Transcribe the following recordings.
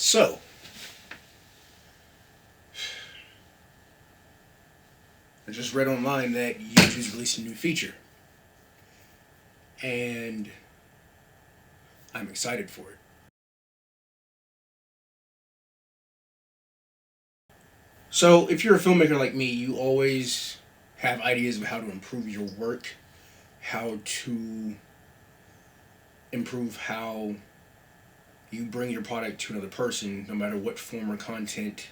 So, I just read online that YouTube's released a new feature. And I'm excited for it. So, if you're a filmmaker like me, you always have ideas of how to improve your work, how to improve how you bring your product to another person, no matter what form or content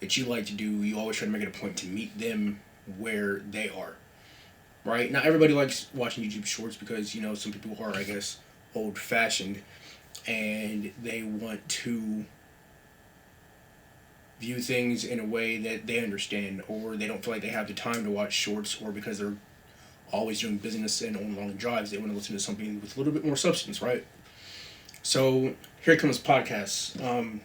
that you like to do. You always try to make it a point to meet them where they are. Right? Not everybody likes watching YouTube shorts because, some people are, I guess, old fashioned and they want to view things in a way that they understand, or they don't feel like they have the time to watch shorts, or because they're always doing business and on long drives, they want to listen to something with a little bit more substance, right? So here comes podcasts.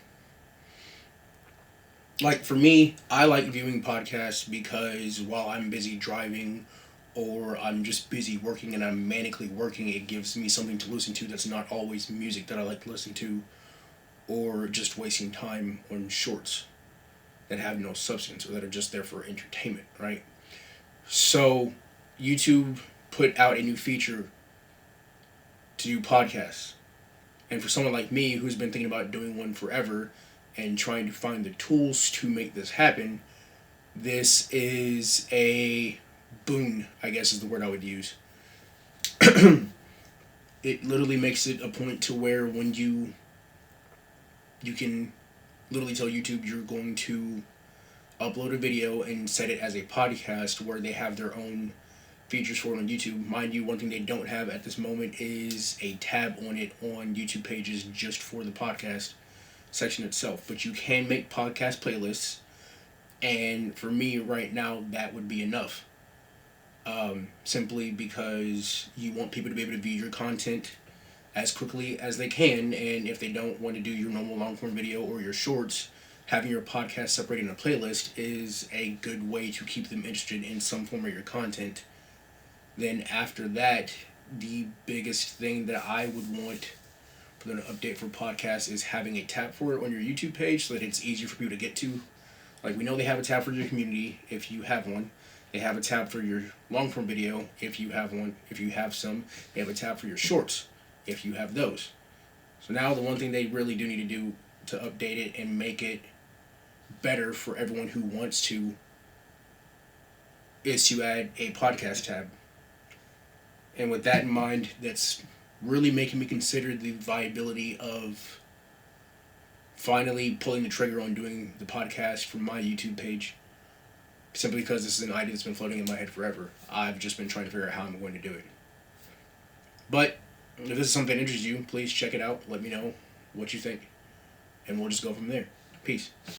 Like for me, I like viewing podcasts because while I'm busy driving or I'm just busy working and I'm manically working, it gives me something to listen to that's not always music that I like to listen to, or just wasting time on shorts that have no substance or that are just there for entertainment, right? So YouTube put out a new feature to do podcasts. And for someone like me who's been thinking about doing one forever and trying to find the tools to make this happen, this is a boon, I guess is the word I would use. It literally makes it a point to where when you can literally tell YouTube you're going to upload a video and set it as a podcast, where they have their own features for it on YouTube. Mind you, one thing they don't have at this moment is a tab on it on YouTube pages just for the podcast section itself. But you can make podcast playlists, and for me right now, that would be enough. Simply because you want people to be able to view your content as quickly as they can, and if they don't want to do your normal long form video or your shorts, having your podcast separated in a playlist is a good way to keep them interested in some form of your content. Then after that, the biggest thing that I would want for them to update for podcasts is having a tab for it on your YouTube page so that it's easier for people to get to. Like, we know they have a tab for your community if you have one. They have a tab for your long form video if you have one, if you have some. They have a tab for your shorts if you have those. So now the one thing they really do need to do to update it and make it better for everyone who wants to is to add a podcast tab. And with that in mind, that's really making me consider the viability of finally pulling the trigger on doing the podcast for my YouTube page. Simply because this is an idea that's been floating in my head forever. I've just been trying to figure out how I'm going to do it. But if this is something that interests you, please check it out. Let me know what you think. And we'll just go from there. Peace.